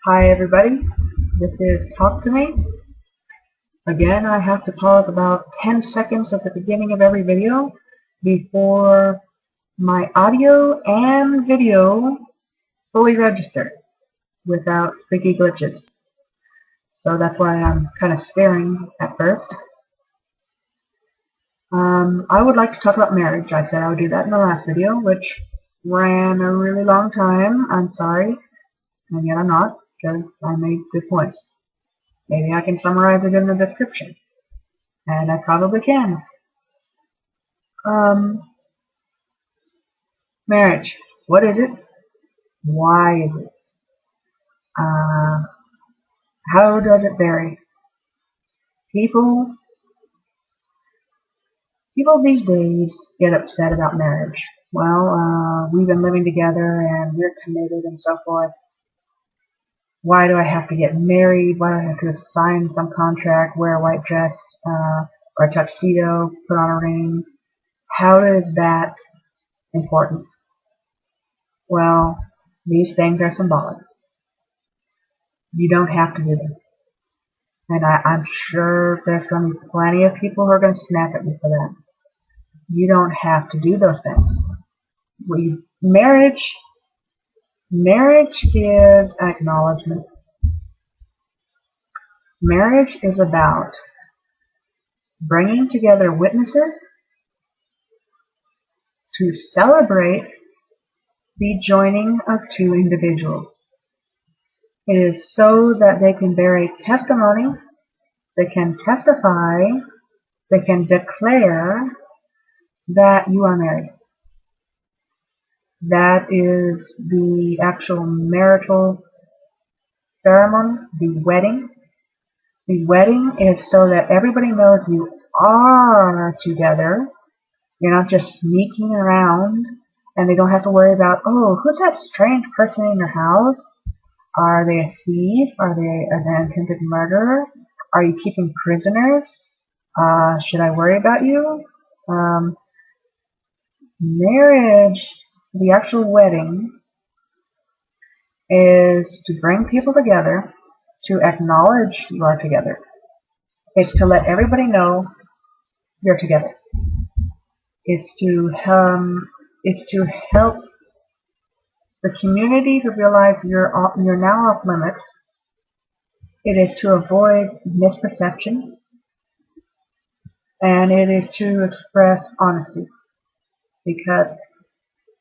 Hi everybody, this is TalkToMe. Again, I have to pause about 10 seconds at the beginning of every video before my audio and video fully register without freaky glitches. So that's why I'm kind of staring at first. I would like to talk about marriage. I said I would do that in the last video, which ran a really long time. I'm sorry, and yet I'm not, because I made good points. Maybe I can summarize it in the description. And I probably can. Marriage. What is it? Why is it? How does it vary? People these days get upset about marriage. Well, we've been living together and we're committed and so forth. Why do I have to get married? Why do I have to sign some contract, wear a white dress, or a tuxedo, put on a ring? How is that important? Well, these things are symbolic. You don't have to do them. And I'm sure there's going to be plenty of people who are going to snap at me for that. You don't have to do those things. Marriage is acknowledgement. Marriage is about bringing together witnesses to celebrate the joining of two individuals. It is so that they can bear a testimony, they can testify, they can declare that you are married. That is the actual marital ceremony, the wedding. The wedding is so that everybody knows you are together. You're not just sneaking around, and they don't have to worry about, oh, who's that strange person in your house? Are they a thief? Are they an attempted murderer? Are you keeping prisoners? Should I worry about you? Marriage, the actual wedding, is to bring people together, to acknowledge you are together. It's to let everybody know you're together. It's to help the community to realize you're now off limits. It is to avoid misperception, and it is to express honesty. Because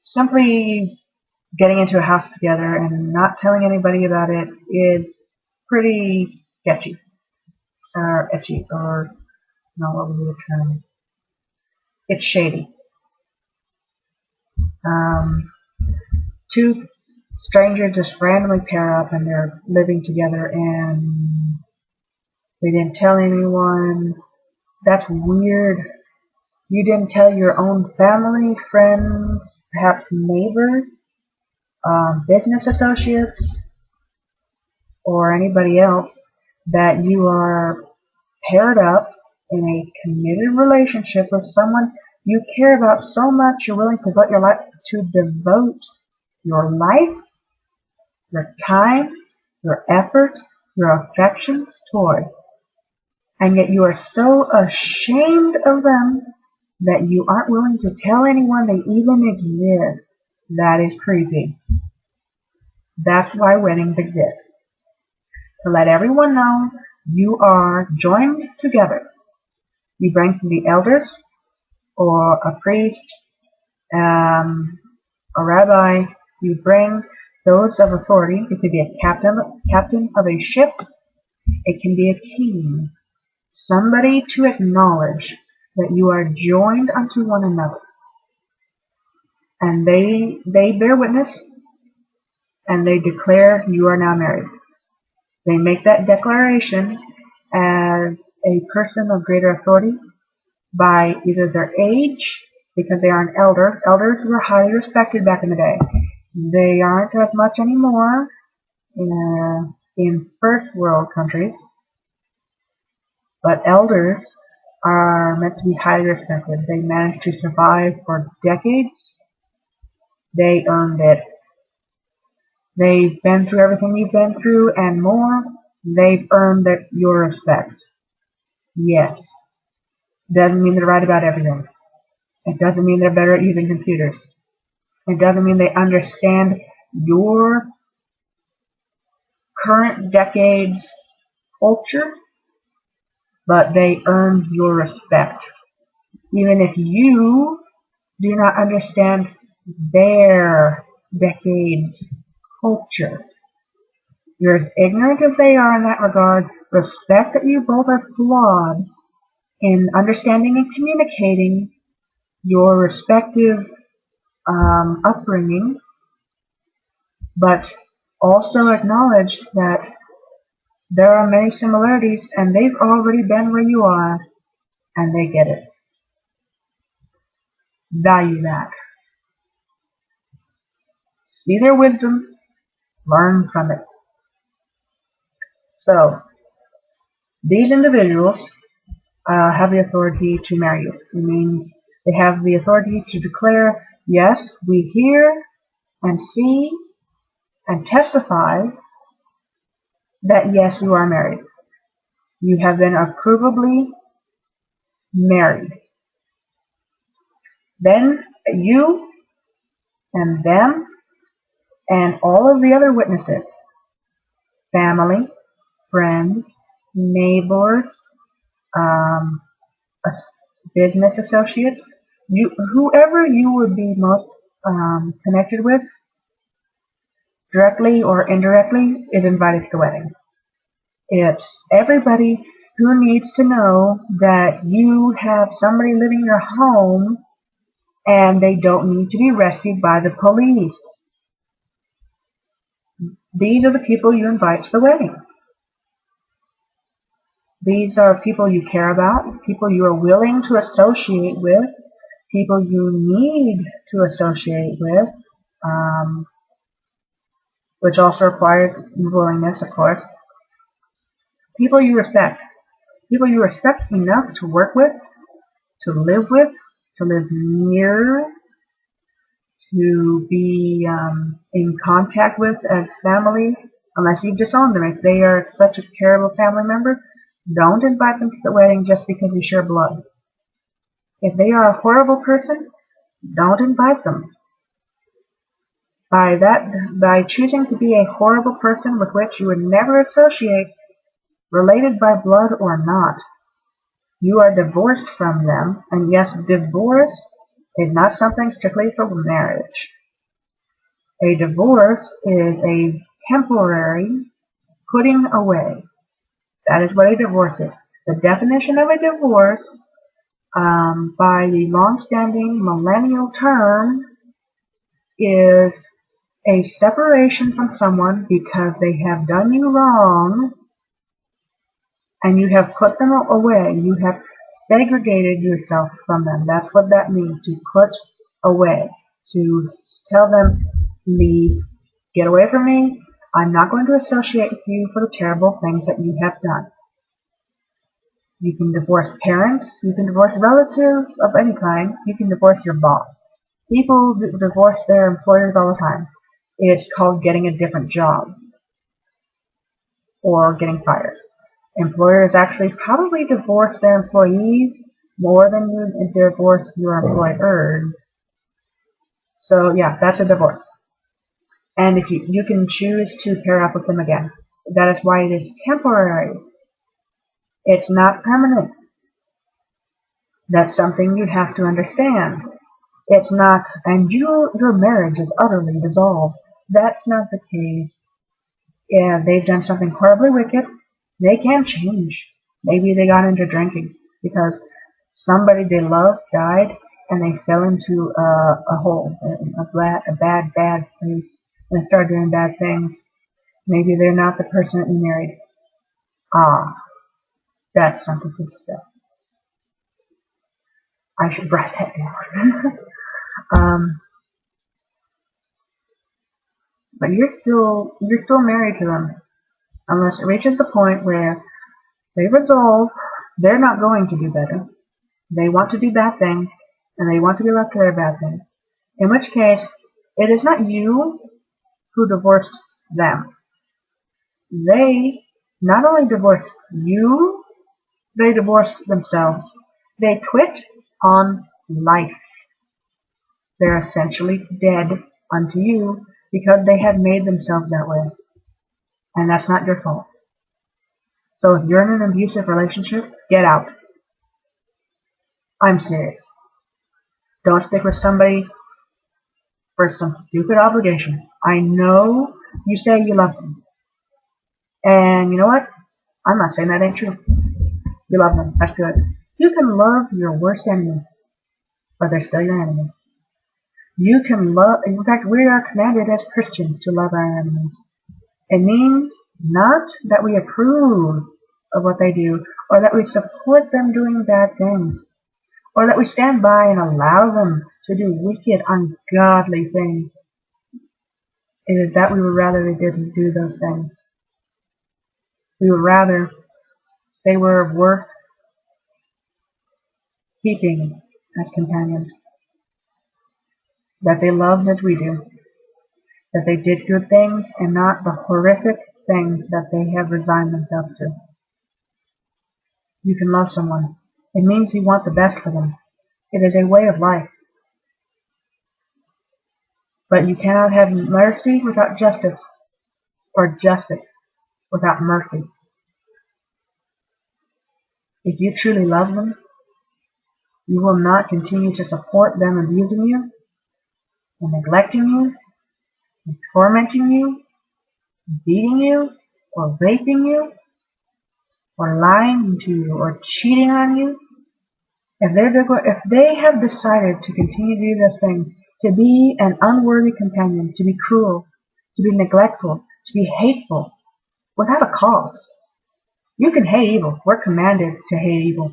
simply getting into a house together and not telling anybody about it is pretty sketchy, or etchy, or no, what would be the term? It's shady. Two strangers just randomly pair up and they're living together and they didn't tell anyone. That's weird. You didn't tell your own family, friends, perhaps neighbors, business associates, or anybody else that you are paired up in a committed relationship with someone you care about so much you're willing to devote your life, your time, your effort, your affections toward. And yet you are so ashamed of them that you aren't willing to tell anyone they even exist. That is creepy. That's why weddings exist. To let everyone know you are joined together. You bring the elders, or a priest, a rabbi. You bring those of authority. It could be a captain of a ship. It can be a king. Somebody to acknowledge that you are joined unto one another. And they bear witness, and they declare you are now married. They make that declaration as a person of greater authority by either their age, because they are an elder. Elders were highly respected back in the day. They aren't as much anymore in first world countries. But elders are meant to be highly respected. They managed to survive for decades. They earned it. They've been through everything you've been through and more. They've earned your respect. Yes. Doesn't mean they're right about everything. It doesn't mean they're better at using computers. It doesn't mean they understand your current decade's culture, but they earned your respect. Even if you do not understand their decade's culture. You're as ignorant as they are in that regard. Respect that you both are flawed in understanding and communicating your respective upbringing, but also acknowledge that there are many similarities and they've already been where you are and they get it. Value that. See their wisdom, learn from it. So, these individuals have the authority to marry you. It means they have the authority to declare, yes, we hear and see and testify that yes, you are married. You have been approvably married. Then you and them and all of the other witnesses, family, friends, neighbors, business associates, whoever you would be most connected with, directly or indirectly, is invited to the wedding. It's everybody who needs to know that you have somebody living in your home and they don't need to be rescued by the police. These are the people you invite to the wedding. These are people you care about, people you are willing to associate with, people you need to associate with, which also requires willingness, of course. People you respect. People you respect enough to work with, to live near, to be in contact with as family, unless you've disowned them. If they are such a terrible family member, don't invite them to the wedding just because you share blood. If they are a horrible person, don't invite them. By choosing to be a horrible person with which you would never associate, related by blood or not, you are divorced from them. And yes, divorce is not something strictly for marriage. A divorce is a temporary putting away. That is what a divorce is. The definition of a divorce, by the long-standing millennial term, is a separation from someone because they have done you wrong and you have put them away. You have segregated yourself from them. That's what that means, to put away. To tell them, leave, get away from me. I'm not going to associate with you for the terrible things that you have done. You can divorce parents. You can divorce relatives of any kind. You can divorce your boss. People divorce their employers all the time. It's called getting a different job or getting fired. Employers actually probably divorce their employees more than you divorce your employers. So yeah, that's a divorce. And if you can choose to pair up with them again. That is why it is temporary. It's not permanent. That's something you have to understand. It's not, and your marriage is utterly dissolved. That's not the case. Yeah, they've done something horribly wicked. They can change. Maybe they got into drinking because somebody they loved died and they fell into a hole, a bad place, and started doing bad things. Maybe they're not the person that you married. Ah, that's something to discuss. I should write that down. But you're still married to them, unless it reaches the point where they resolve they're not going to do better. They want to do bad things, and they want to be left to their bad things. In which case, it is not you who divorced them. They not only divorced you, they divorced themselves. They quit on life. They're essentially dead unto you because they have made themselves that way. And that's not your fault. So if you're in an abusive relationship, get out. I'm serious. Don't stick with somebody for some stupid obligation. I know you say you love them. And you know what? I'm not saying that ain't true. You love them. That's good. You can love your worst enemy, but they're still your enemy. You can love, in fact, we are commanded as Christians to love our enemies. It means not that we approve of what they do, or that we support them doing bad things, or that we stand by and allow them to do wicked, ungodly things. It is that we would rather they didn't do those things. We would rather they were worth keeping as companions, that they loved as we do, that they did good things and not the horrific things that they have resigned themselves to. You can love someone. It means you want the best for them. It is a way of life. But you cannot have mercy without justice, or justice without mercy. If you truly love them, you will not continue to support them abusing you, and neglecting you, and tormenting you, beating you, or raping you, or lying to you, or cheating on you. If they have decided to continue to do those things, to be an unworthy companion, to be cruel, to be neglectful, to be hateful, without a cause. You can hate evil. We're commanded to hate evil.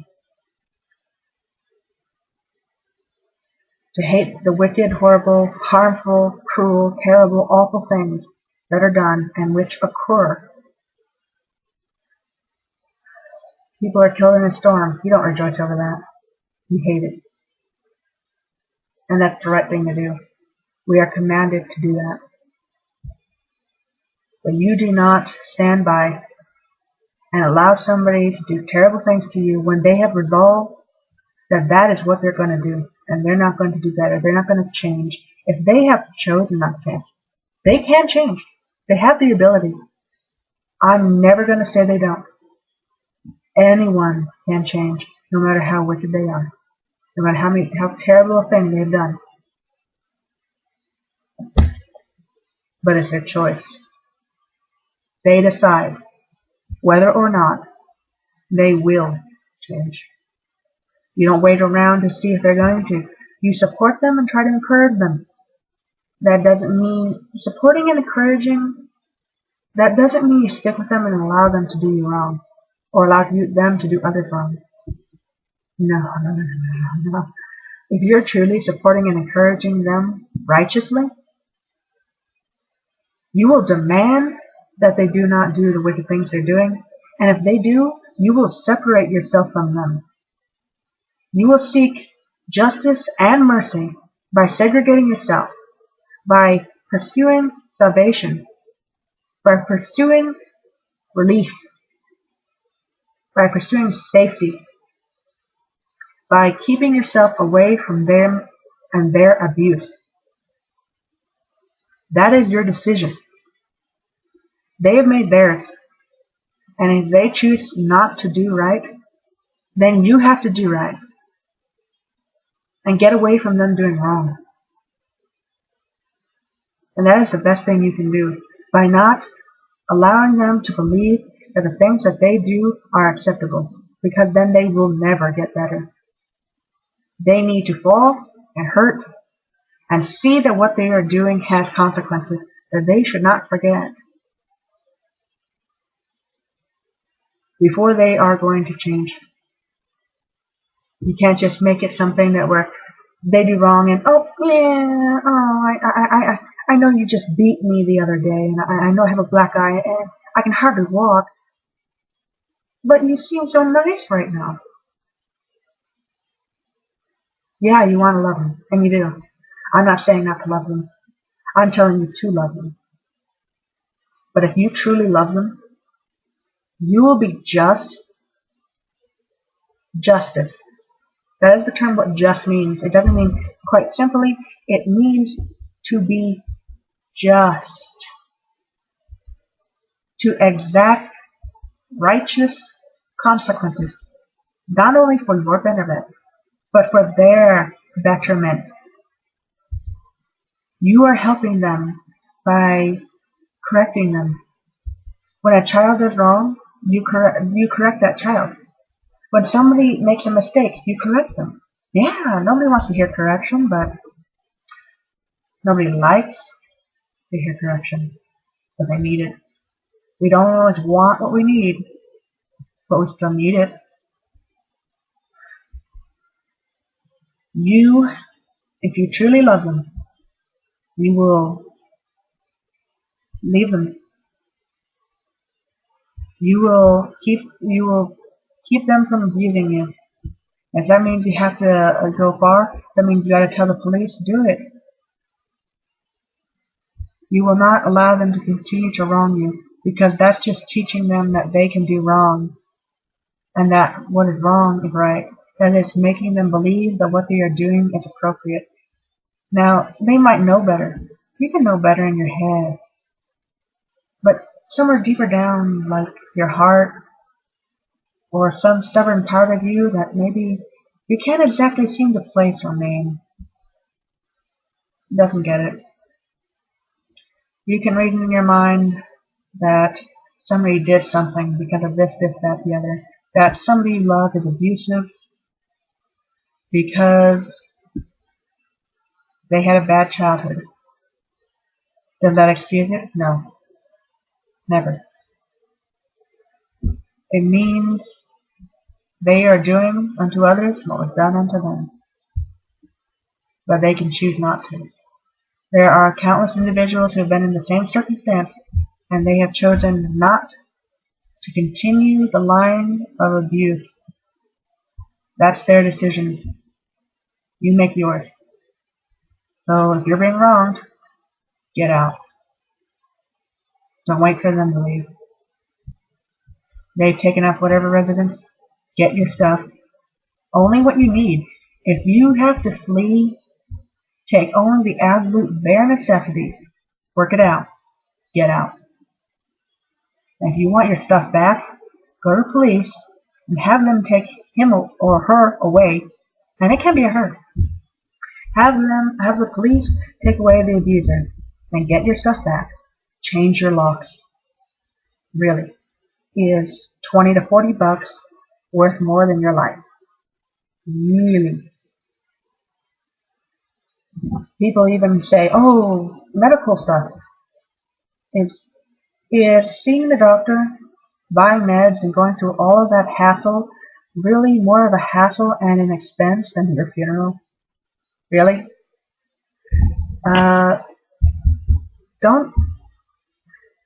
To hate the wicked, horrible, harmful, cruel, terrible, awful things that are done and which occur. People are killed in a storm. You don't rejoice over that. You hate it. And that's the right thing to do. We are commanded to do that. But you do not stand by and allow somebody to do terrible things to you when they have resolved that that is what they're going to do, and they're not going to do better. They're not going to change. If they have chosen not to change, they can change. They have the ability. I'm never going to say they don't. Anyone can change, no matter how wicked they are, no matter how terrible a thing they've done. But it's their choice. They decide whether or not they will change. You don't wait around to see if they're going to. You support them and try to encourage them. That doesn't mean supporting and encouraging. That doesn't mean you stick with them and allow them to do you wrong, or allow them to do others wrong. No. If you're truly supporting and encouraging them righteously, you will demand that they do not do the wicked things they're doing, and if they do, you will separate yourself from them. You will seek justice and mercy by segregating yourself, by pursuing salvation, by pursuing relief, by pursuing safety, by keeping yourself away from them and their abuse. That is your decision. They have made theirs, and if they choose not to do right, then you have to do right and get away from them doing wrong. And that is the best thing you can do, by not allowing them to believe that the things that they do are acceptable, because then they will never get better. They need to fall and hurt and see that what they are doing has consequences that they should not forget before they are going to change. You can't just make it something that where they do wrong and, I know you just beat me the other day, and I know I have a black eye and I can hardly walk, but you seem so nice right now. Yeah, you want to love them, and you do. I'm not saying not to love them. I'm telling you to love them. But if you truly love them, you will be just. Justice. That is the term what just means. It doesn't mean quite simply. It means to be just. To exact righteous consequences. Not only for your benefit, but for their betterment. You are helping them by correcting them. When a child does wrong, you correct that child. When somebody makes a mistake, you correct them. Yeah, nobody wants to hear correction, but nobody likes to hear correction, but they need it. We don't always want what we need, but we still need it. You, if you truly love them, you will leave them. You will keep them from abusing you. If that means you have to go far, that means you got to tell the police, do it. You will not allow them to continue to wrong you, because that's just teaching them that they can do wrong, and that what is wrong is right. That is making them believe that what they are doing is appropriate. Now, they might know better. You can know better in your head. But somewhere deeper down, like your heart, or some stubborn part of you that maybe you can't exactly seem to place or name, doesn't get it. You can reason in your mind that somebody did something because of this, that, the other. That somebody you love is abusive because they had a bad childhood. Does that excuse it? No. Never. It means they are doing unto others what was done unto them. But they can choose not to. There are countless individuals who have been in the same circumstance, and they have chosen not to continue the line of abuse. That's their decision. You make yours. So if you're being wronged, get out. Don't wait for them to leave. They've taken up whatever residence. Get your stuff. Only what you need. If you have to flee, take only the absolute bare necessities. Work it out. Get out. And if you want your stuff back, go to police and have them take him or her away. And it can be a her. Have the police take away the abuser and get your stuff back. Change your locks. Really. Is 20 to 40 bucks worth more than your life? Really. People even say, oh, medical stuff. Is seeing the doctor, buying meds, and going through all of that hassle really more of a hassle and an expense than your funeral? Really?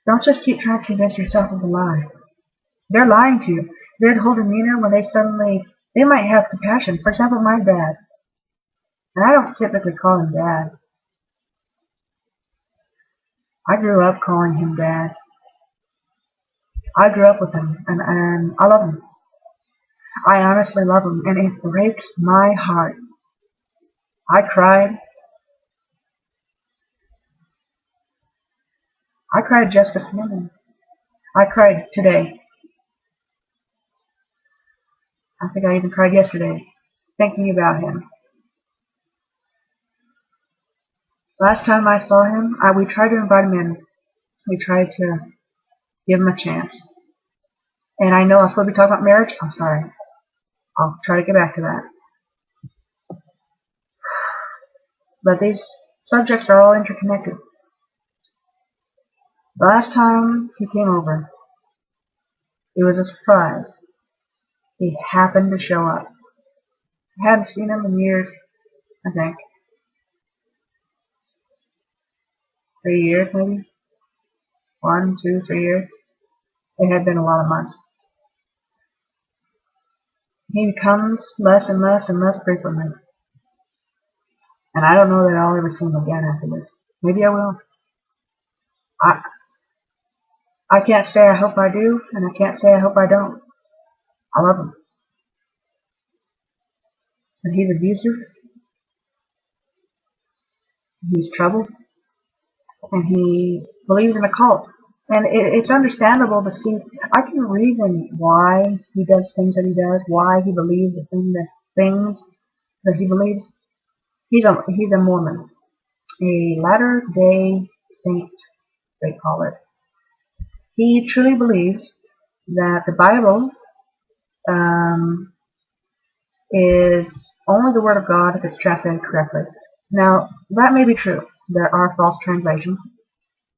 Don't just keep trying to convince yourself of a lie. They're lying to you. Their whole demeanor when they might have compassion. For example, my dad. And I don't typically call him Dad. I grew up calling him Dad. I grew up with him, and I love him. I honestly love him, and it breaks my heart. I cried. I cried just this morning. I cried today. I think I even cried yesterday, thinking about him. Last time I saw him, we tried to invite him in. We tried to give him a chance. And I know I'm supposed to be talking about marriage. I'm sorry. I'll try to get back to that. But these subjects are all interconnected. The last time he came over, it was a surprise. He happened to show up. I hadn't seen him in years, I think. 3 years, maybe? 1, 2, 3 years. It had been a lot of months. He comes less and less and less frequently. And I don't know that I'll ever see him again after this. Maybe I will. I can't say I hope I do, and I can't say I hope I don't. I love him. But he's abusive, he's troubled, and he believes in a cult. And it's understandable to see. I can reason why he does things that he does, why he believes the things that he believes. He's a Mormon, a Latter-day Saint, they call it. He truly believes that the Bible is only the Word of God if it's translated correctly. Now, that may be true. There are false translations.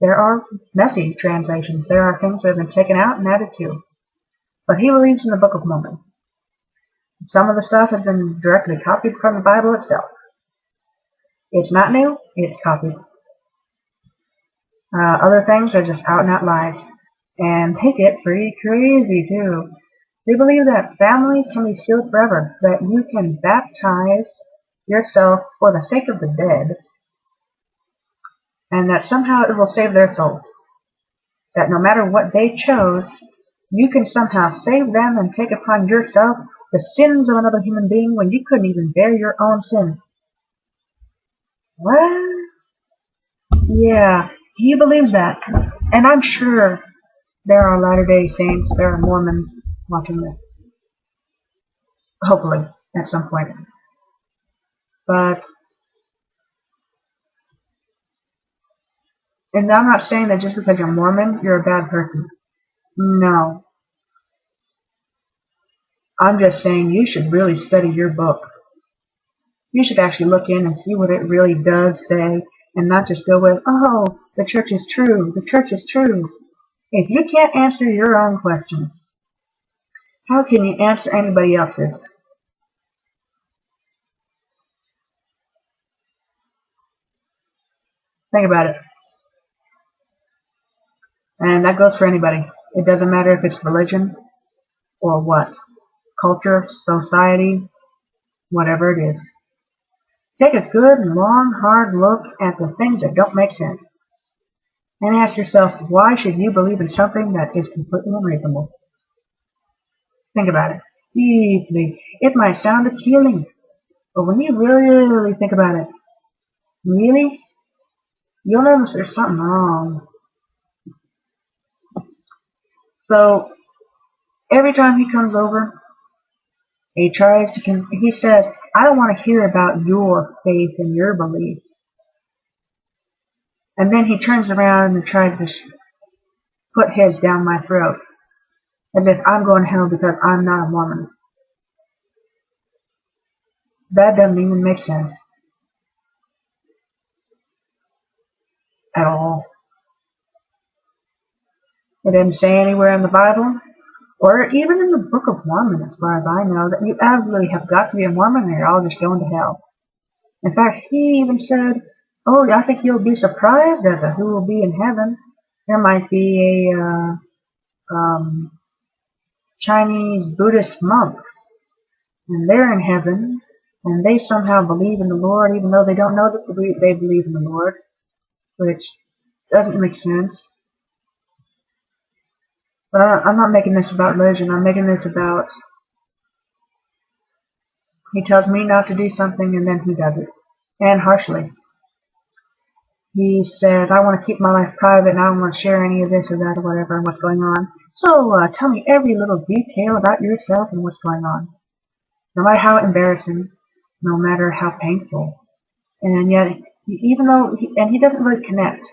There are messy translations. There are things that have been taken out and added to. But he believes in the Book of Mormon. Some of the stuff has been directly copied from the Bible itself. It's not new, it's copied. Other things are just out and out lies. And they get pretty crazy too. They believe that families can be sealed forever, that you can baptize yourself for the sake of the dead, and that somehow it will save their soul. That no matter what they chose, you can somehow save them and take upon yourself the sins of another human being when you couldn't even bear your own sins. What? Yeah, he believes that. And I'm sure there are Latter-day Saints, there are Mormons watching this. Hopefully, at some point. But, and I'm not saying that just because you're Mormon, you're a bad person. No. I'm just saying you should really study your book. You should actually look in and see what it really does say, and not just go with, oh, the church is true, the church is true. If you can't answer your own questions, how can you answer anybody else's? Think about it. And that goes for anybody. It doesn't matter if it's religion or what. Culture, society, whatever it is. Take a good, long, hard look at the things that don't make sense. And ask yourself, why should you believe in something that is completely unreasonable? Think about it deeply. It might sound appealing, but when you really think about it, really, you'll notice there's something wrong. So, every time he comes over, he says, I don't want to hear about your faith and your beliefs. And then he turns around and tries to put his down my throat, as if I'm going to hell because I'm not a Mormon. That doesn't even make sense. At all. It didn't say anywhere in the Bible, or even in the Book of Mormon, as far as I know, that you absolutely have got to be a Mormon or you're all just going to hell. In fact, he even said, oh, I think you'll be surprised as to who will be in heaven. There might be a Chinese Buddhist monk, and they're in heaven, and they somehow believe in the Lord, even though they don't know that they believe in the Lord, which doesn't make sense. But I'm not making this about religion. I'm making this about, he tells me not to do something, and then he does it, and harshly. He says, I want to keep my life private, and I don't want to share any of this or that or whatever and what's going on. So tell me every little detail about yourself and what's going on. No matter how embarrassing, no matter how painful. And yet, even though, he doesn't really connect.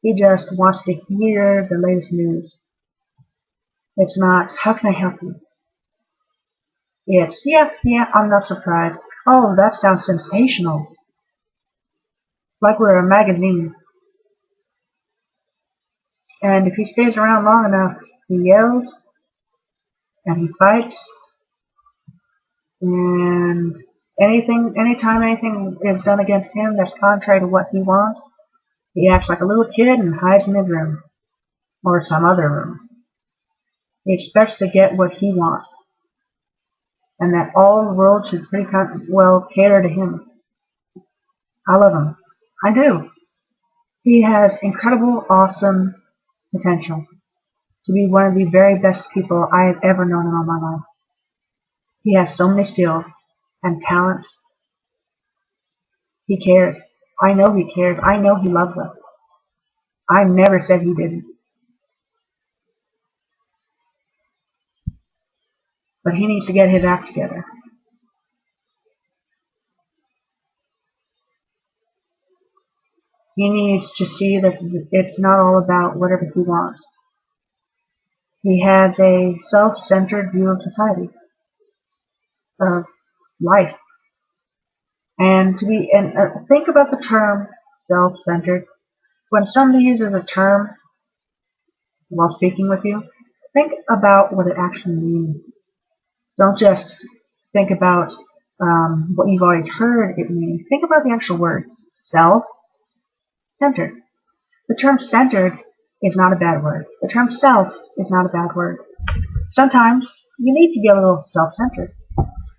He just wants to hear the latest news. It's not, how can I help you? It's, yeah, I'm not surprised. Oh, that sounds sensational. Like we're a magazine. And if he stays around long enough, he yells, and he fights, and anytime anything is done against him that's contrary to what he wants, he acts like a little kid and hides in his room, or some other room. He expects to get what he wants, and that all the world should pretty well cater to him. I love him. I do. He has incredible, awesome potential. to be one of the very best people I have ever known in all my life. He has so many skills and talents. He cares. I know he cares. I know he loves us. I never said he didn't. But he needs to get his act together. He needs to see that it's not all about whatever he wants. He has a self-centered view of society, of life. And think about the term self-centered. When somebody uses a term while speaking with you, think about what it actually means. Don't just think about what you've already heard it means. Think about the actual word, self-centered. The term centered is not a bad word. The term self is not a bad word. Sometimes you need to be a little self-centered.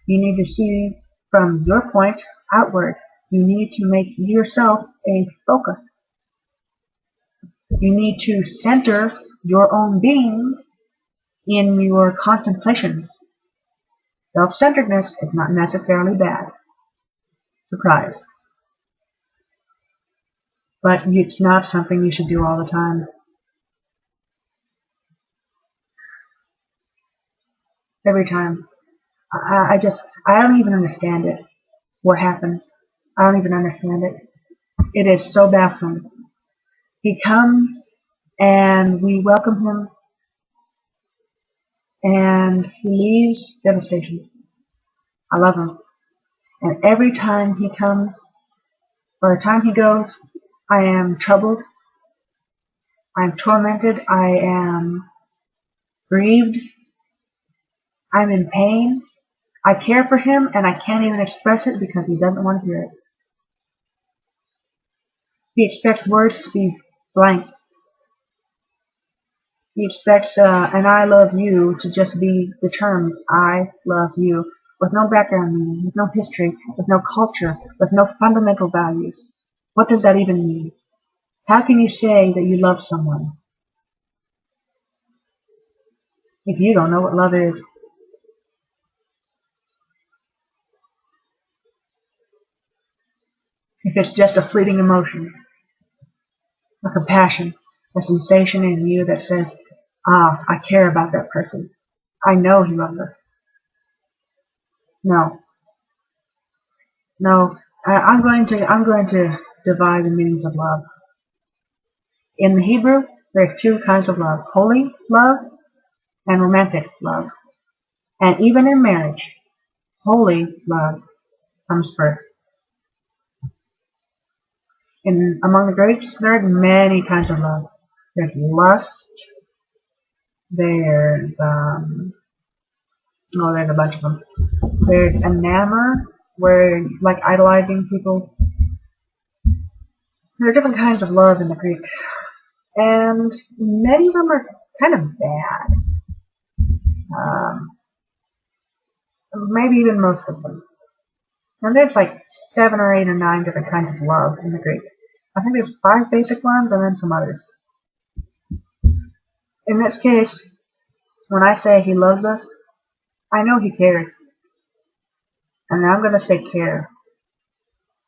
You need to see from your point outward. You need to make yourself a focus. You need to center your own being in your contemplations. Self-centeredness is not necessarily bad. Surprise. But it's not something you should do all the time. Every time. I don't even understand it. What happens? I don't even understand it. It is so baffling. He comes and we welcome him and he leaves devastation. I love him. And every time he comes, or the time he goes, I am troubled. I'm tormented. I am grieved. I'm in pain. I care for him and I can't even express it because he doesn't want to hear it. He expects words to be blank. He expects an I love you to just be the terms I love you, with no background meaning, with no history, with no culture, with no fundamental values. What does that even mean? How can you say that you love someone if you don't know what love is? If it's just a fleeting emotion, a compassion, a sensation in you that says, ah, I care about that person. I know he loves us. No. No. I'm going to divide the meanings of love. In the Hebrew, there's two kinds of love. Holy love and romantic love. And even in marriage, holy love comes first. Among the Greeks, there are many kinds of love. There's lust. There's there's a bunch of them. There's enamor, where like idolizing people. There are different kinds of love in the Greek, and many of them are kind of bad. Maybe even most of them. And there's like 7 or 8 or 9 different kinds of love in the Greek. I think there's 5 basic ones and then some others. In this case, when I say he loves us, I know he cares. And I'm going to say care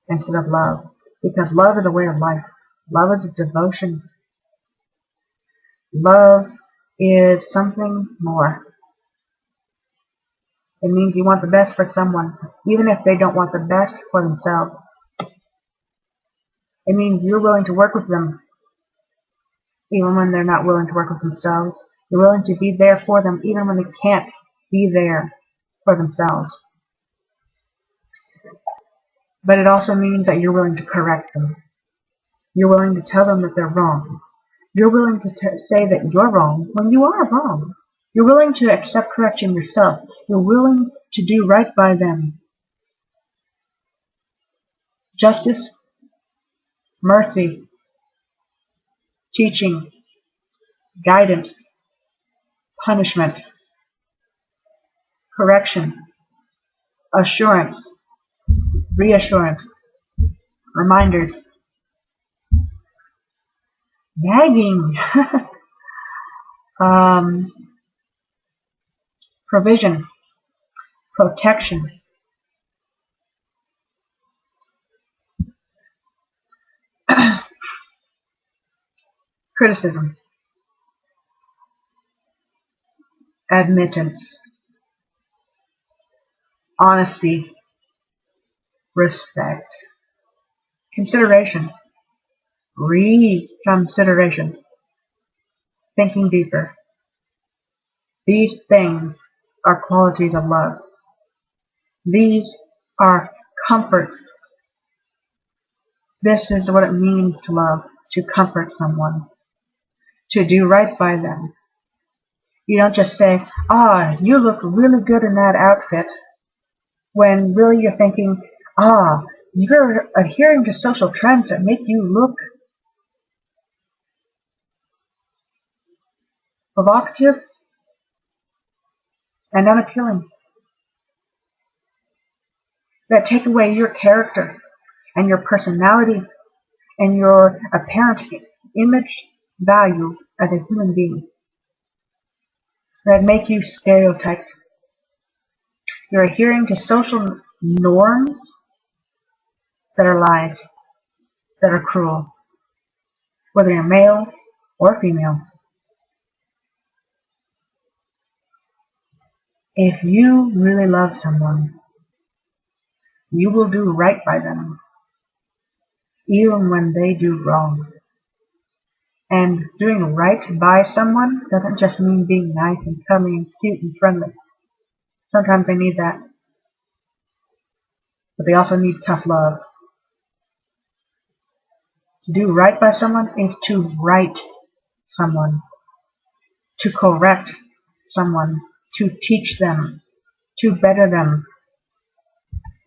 instead of love. Because love is a way of life. Love is a devotion. Love is something more. It means you want the best for someone, even if they don't want the best for themselves. It means you're willing to work with them, even when they're not willing to work with themselves. You're willing to be there for them, even when they can't be there for themselves. But it also means that you're willing to correct them. You're willing to tell them that they're wrong. You're willing to say that you're wrong when you are wrong. You're willing to accept correction yourself. You're willing to do right by them. Justice, mercy, teaching, guidance, punishment, correction, assurance, reassurance, reminders, nagging, provision, protection, criticism, admittance, honesty, respect, consideration, reconsideration, thinking deeper. These things are qualities of love. These are comforts. This is what it means to love, to comfort someone, to do right by them. You don't just say, "Ah, you look really good in that outfit," when really you're thinking, "Ah, you're adhering to social trends that make you look provocative and unappealing, that take away your character and your personality and your apparent image value as a human being, that make you stereotyped. You're adhering to social norms that are lies, that are cruel, whether you're male or female. If you really love someone, you will do right by them, even when they do wrong. And doing right by someone doesn't just mean being nice and cuddly and cute and friendly. Sometimes they need that. But they also need tough love. To do right by someone is to right someone, to correct someone, to teach them, to better them.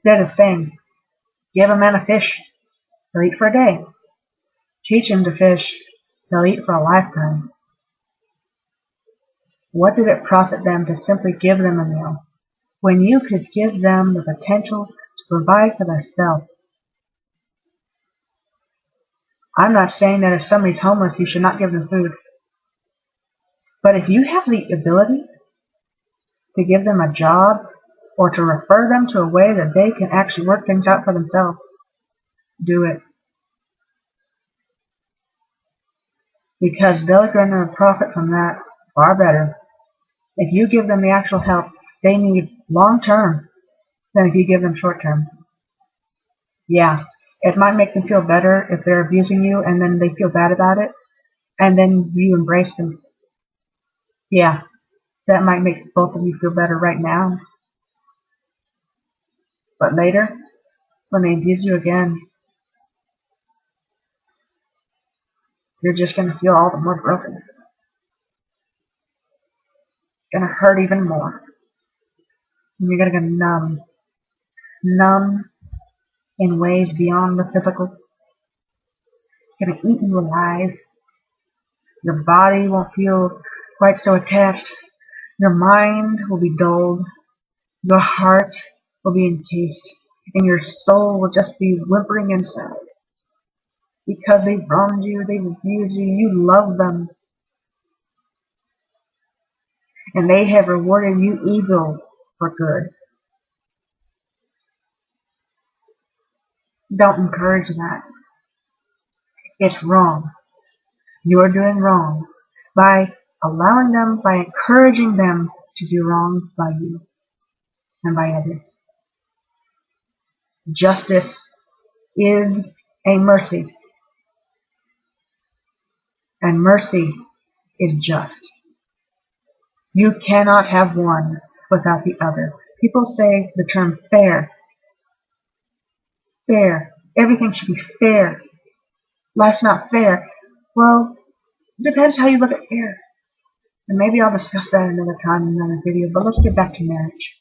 There's a saying, give a man a fish, he'll eat for a day. Teach him to fish, he'll eat for a lifetime. What did it profit them to simply give them a meal, when you could give them the potential to provide for themselves? I'm not saying that if somebody's homeless, you should not give them food. But if you have the ability to give them a job or to refer them to a way that they can actually work things out for themselves, do it. Because they're going to profit from that far better if you give them the actual help they need long term than if you give them short term. Yeah, it might make them feel better if they're abusing you and then they feel bad about it and then you embrace them. Yeah, that might make both of you feel better right now. But later, when they abuse you again, you're just going to feel all the more broken. It's going to hurt even more. And you're going to get numb. Numb in ways beyond the physical. It's going to eat you alive. Your body won't feel quite so attached. Your mind will be dulled. Your heart will be encased. And your soul will just be whimpering inside. Because they've wronged you, they've abused you, you love them. And they have rewarded you evil for good. Don't encourage that. It's wrong. You're doing wrong by allowing them, by encouraging them to do wrong by you and by others. Justice is a mercy, and mercy is just. You cannot have one without the other. People say the term fair. Fair. Everything should be fair. Life's not fair. Well, it depends how you look at fair. And maybe I'll discuss that another time in another video, but let's get back to marriage.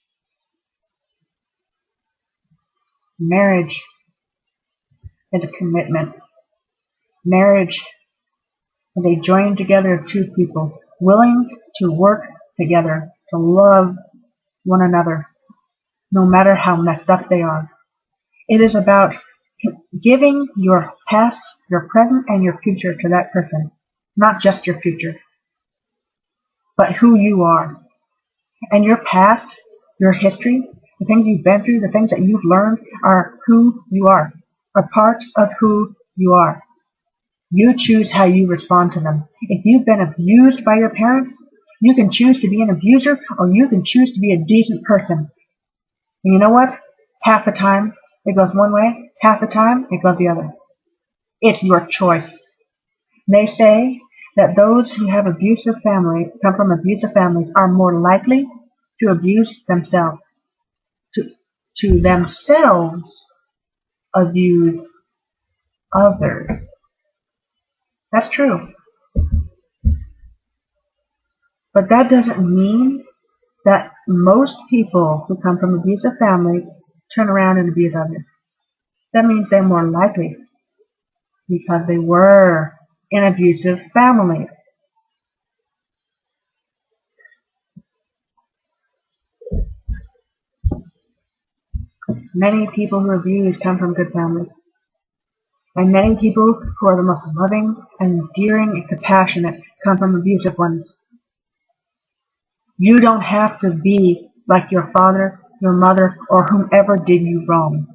Marriage is a commitment. Marriage is a joining together of two people willing to work together, to love one another, no matter how messed up they are. It is about giving your past, your present, and your future to that person, not just your future. but who you are. And your past, your history, the things you've been through, the things that you've learned are who you are, are part of who you are. You choose how you respond to them. If you've been abused by your parents, you can choose to be an abuser, or you can choose to be a decent person. And you know what? Half the time it goes one way, half the time it goes the other. It's your choice. They say that those who have come from abusive families are more likely to abuse themselves, to themselves abuse others. That's true. But that doesn't mean that most people who come from abusive families turn around and abuse others. That means they're more likely because they were in abusive families. Many people who abuse come from good families. And many people who are the most loving and endearing and compassionate come from abusive ones. You don't have to be like your father, your mother, or whomever did you wrong.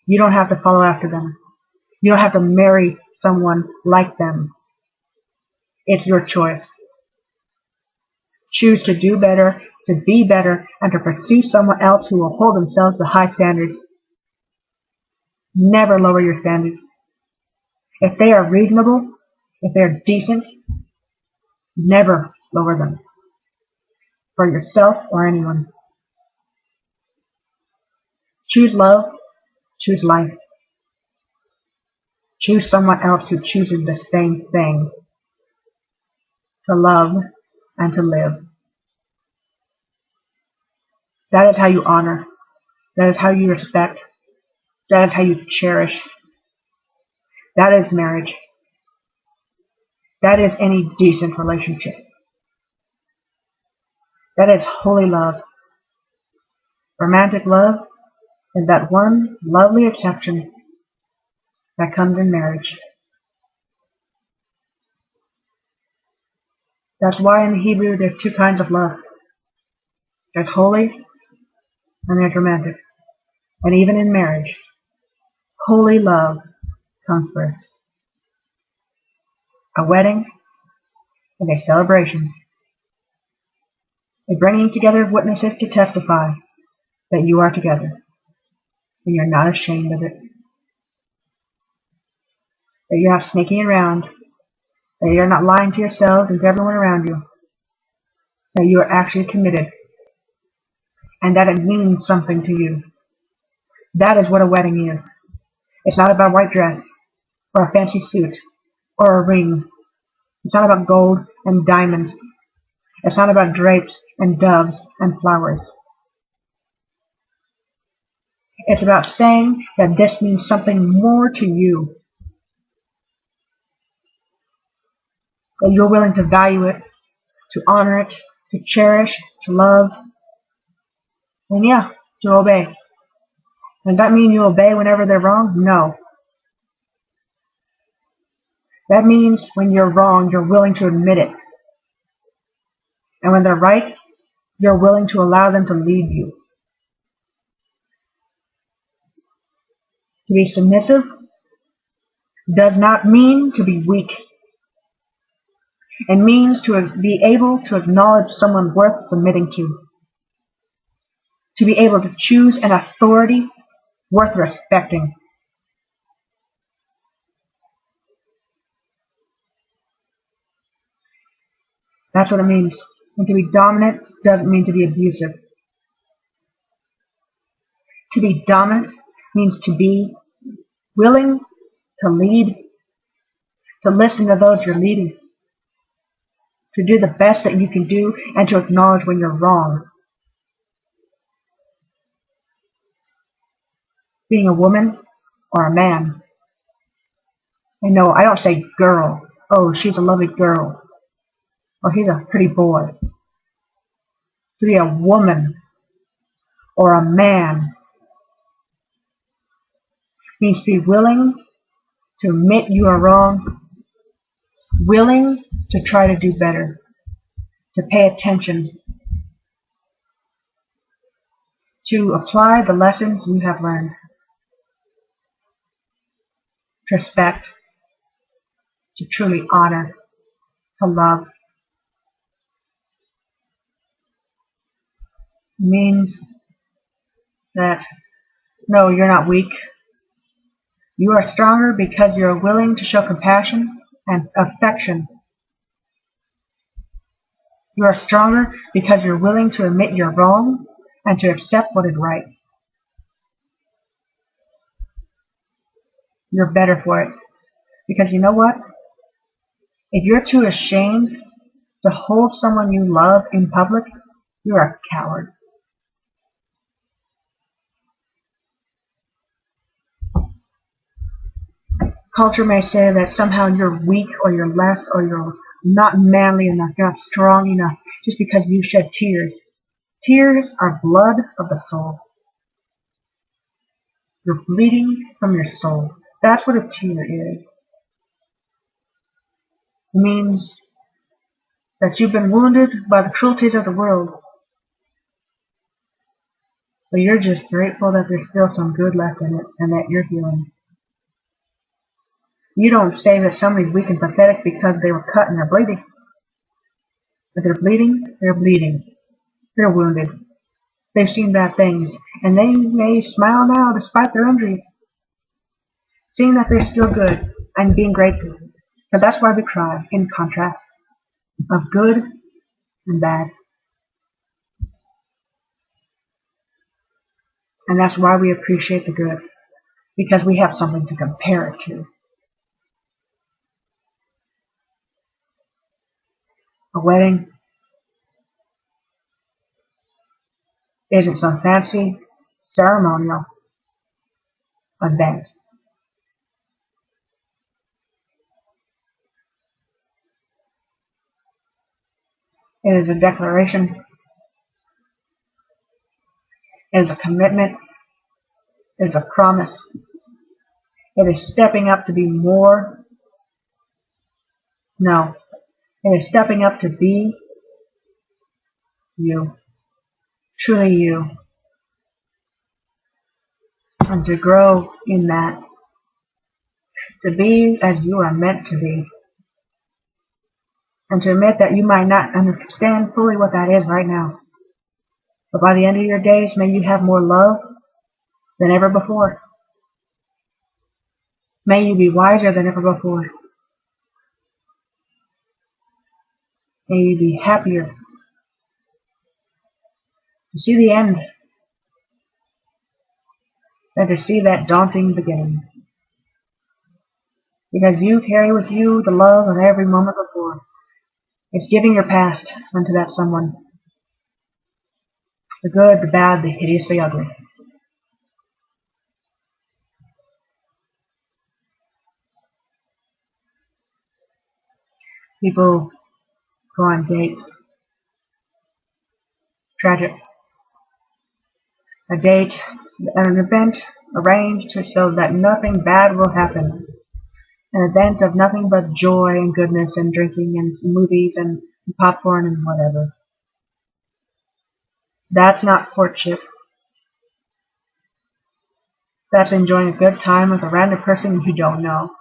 You don't have to follow after them. You don't have to marry someone like them. It's your choice. Choose to do better, to be better, and to pursue someone else who will hold themselves to high standards. Never lower your standards. If they are reasonable, if they are decent, never lower them. For yourself or anyone. Choose love, choose life. Choose someone else who chooses the same thing. To love and to live. That is how you honor. That is how you respect. That is how you cherish. That is marriage. That is any decent relationship. That is holy love. Romantic love is that one lovely exception that comes in marriage. That's why in the Hebrew there's two kinds of love. There's holy and there's romantic. And even in marriage, holy love comes first. A wedding is a celebration, a bringing together of witnesses to testify that you are together, and you're not ashamed of it, that you're not sneaking around, that you're not lying to yourselves and to everyone around you, that you are actually committed, and that it means something to you. That is what a wedding is. It's not about a white dress, or a fancy suit, or a ring. It's not about gold and diamonds. It's not about drapes and doves and flowers. It's about saying that this means something more to you. That you're willing to value it, to honor it, to cherish, to love, and yeah, to obey. Does that mean you obey whenever they're wrong? No. That means when you're wrong, you're willing to admit it. And when they're right, you're willing to allow them to lead you. To be submissive does not mean to be weak. It means to be able to acknowledge someone worth submitting to. To be able to choose an authority worth respecting. That's what it means. And to be dominant doesn't mean to be abusive. To be dominant means to be willing to lead, to listen to those you're leading, to do the best that you can do, and to acknowledge when you're wrong. Being a woman or a man. And no, I don't say girl. Oh, she's a lovely girl. Or he's a pretty boy. To be a woman or a man means to be willing to admit you are wrong, willing to try to do better, to pay attention, to apply the lessons you have learned, to respect, to truly honor, to love. It means that, no, you're not weak. You are stronger because you're willing to show compassion and affection. You are stronger because you're willing to admit you're wrong and to accept what is right. You're better for it. Because you know what? If you're too ashamed to hold someone you love in public, you're a coward. Culture may say that somehow you're weak or you're less or you're not manly enough, you're not strong enough just because you shed tears. Tears are blood of the soul. You're bleeding from your soul. That's what a tear is. It means that you've been wounded by the cruelties of the world, but you're just grateful that there's still some good left in it and that you're healing. You don't say that somebody's weak and pathetic because they were cut and they're bleeding. If they're bleeding, they're bleeding. They're wounded. They've seen bad things, and they may smile now despite their injuries, seeing that they're still good and being grateful. But that's why we cry, in contrast, of good and bad. And that's why we appreciate the good, because we have something to compare it to. A wedding isn't some fancy ceremonial event. It is a declaration. It is a commitment. It is a promise. It is stepping up to be more. No, it is stepping up to be you, truly you, and to grow in that, to be as you are meant to be, and to admit that you might not understand fully what that is right now. But by the end of your days, may you have more love than ever before. May you be wiser than ever before. May you be happier to see the end than to see that daunting beginning. Because you carry with you the love of every moment before. It's giving your past unto that someone. The good, the bad, the hideous, the ugly. People go on dates. Tragic. A date, an event arranged so that nothing bad will happen. An event of nothing but joy and goodness and drinking and movies and popcorn and whatever. That's not courtship. That's enjoying a good time with a random person you don't know.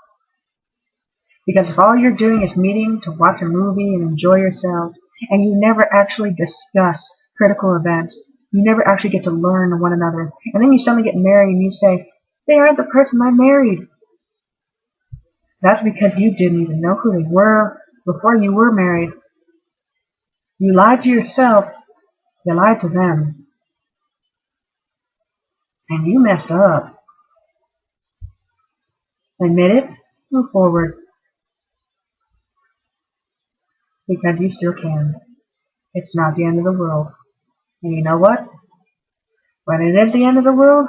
Because if all you're doing is meeting to watch a movie and enjoy yourselves, and you never actually discuss critical events, you never actually get to learn one another, and then you suddenly get married and you say, they aren't the person I married. That's because you didn't even know who they were before you were married. You lied to yourself, you lied to them, and you messed up. Admit it, move forward. Because you still can. It's not the end of the world. And you know what? When it is the end of the world,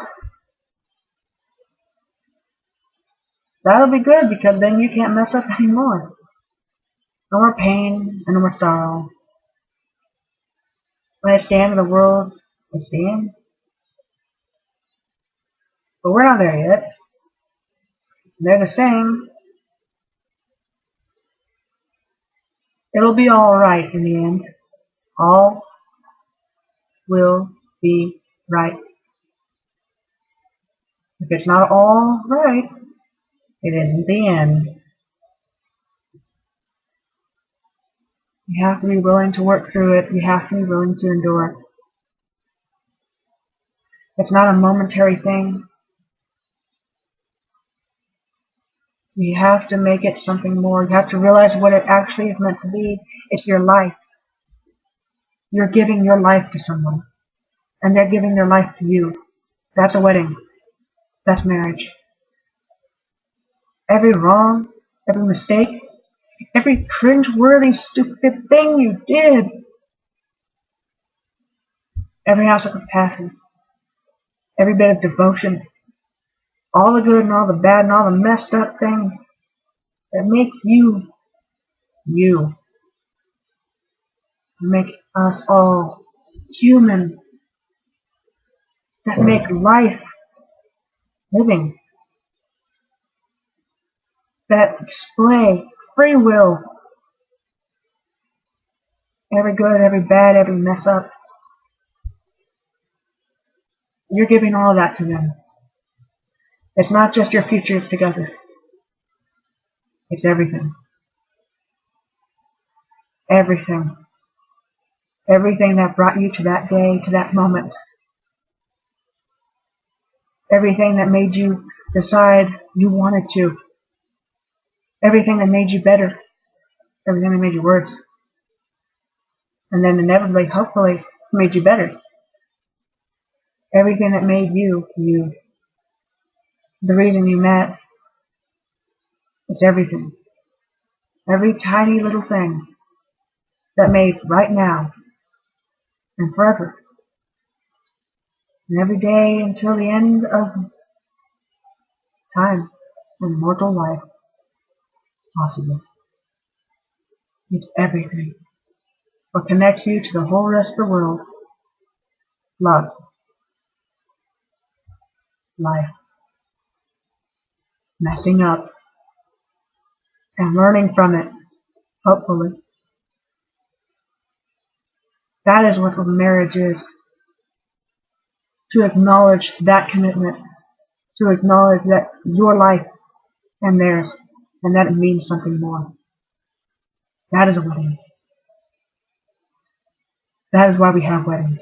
that'll be good because then you can't mess up anymore. No more pain and no more sorrow. When it's the end of the world, it's the end. But we're not there yet. They're the same. It'll be alright in the end. All will be right. If it's not all right, it isn't the end. You have to be willing to work through it. You have to be willing to endure. It's not a momentary thing. You have to make it something more. You have to realize what it actually is meant to be. It's your life. You're giving your life to someone, and they're giving their life to you. That's a wedding. That's marriage. Every wrong, every mistake, every cringe-worthy, stupid thing you did, every ounce of compassion, every bit of devotion, all the good and all the bad and all the messed up things that make you, you, make us all human, that make life living, that display free will, every good, every bad, every mess up. You're giving all that to them. It's not just your futures together. It's everything. Everything. Everything that brought you to that day, to that moment. Everything that made you decide you wanted to. Everything that made you better. Everything that made you worse. And then inevitably, hopefully, made you better. Everything that made you, you. The reason you met. It's everything. Every tiny little thing that made right now and forever. And every day until the end of time and mortal life possible. It's everything. What connects you to the whole rest of the world. Love. Life. Messing up. And learning from it. Hopefully. That is what marriage is. To acknowledge that commitment. To acknowledge that your life and theirs. And that it means something more. That is a wedding. That is why we have weddings.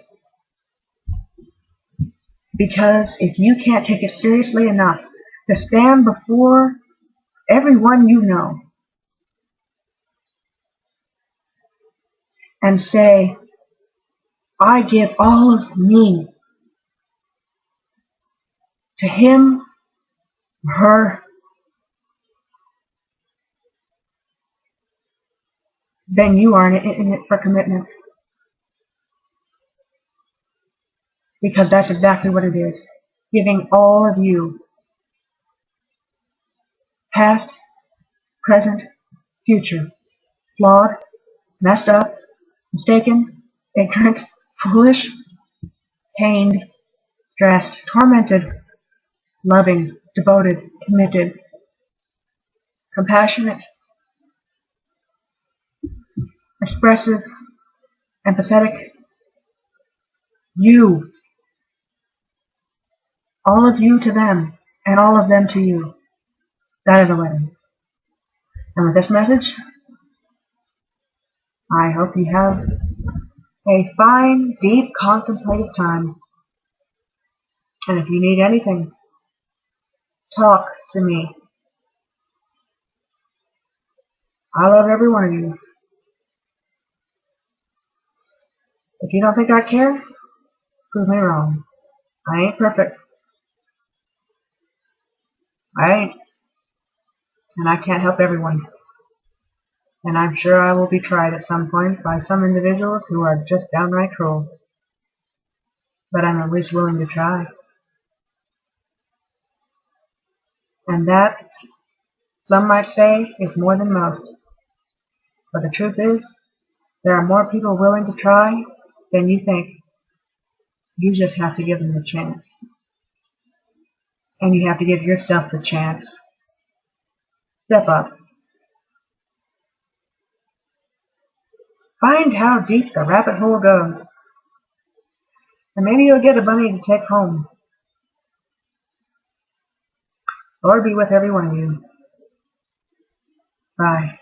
Because if you can't take it seriously enough to stand before everyone you know and say, I give all of me to him, her, then you are in it for commitment. Because that's exactly what it is. Giving all of you, past, present, future, flawed, messed up, mistaken, ignorant, foolish, pained, stressed, tormented, loving, devoted, committed, compassionate, expressive, empathetic, you, all of you to them, and all of them to you. That is a wedding. And with this message, I hope you have a fine, deep, contemplative time. And if you need anything, talk to me. I love every one of you. If you don't think I care, prove me wrong. I ain't perfect. I ain't. And I can't help everyone. And I'm sure I will be tried at some point by some individuals who are just downright cruel. But I'm at least willing to try. And that, some might say, is more than most. But the truth is, there are more people willing to try than you think. You just have to give them the chance. And you have to give yourself the chance. Step up. Find how deep the rabbit hole goes. And maybe you'll get a bunny to take home. Lord be with every one of you. Bye.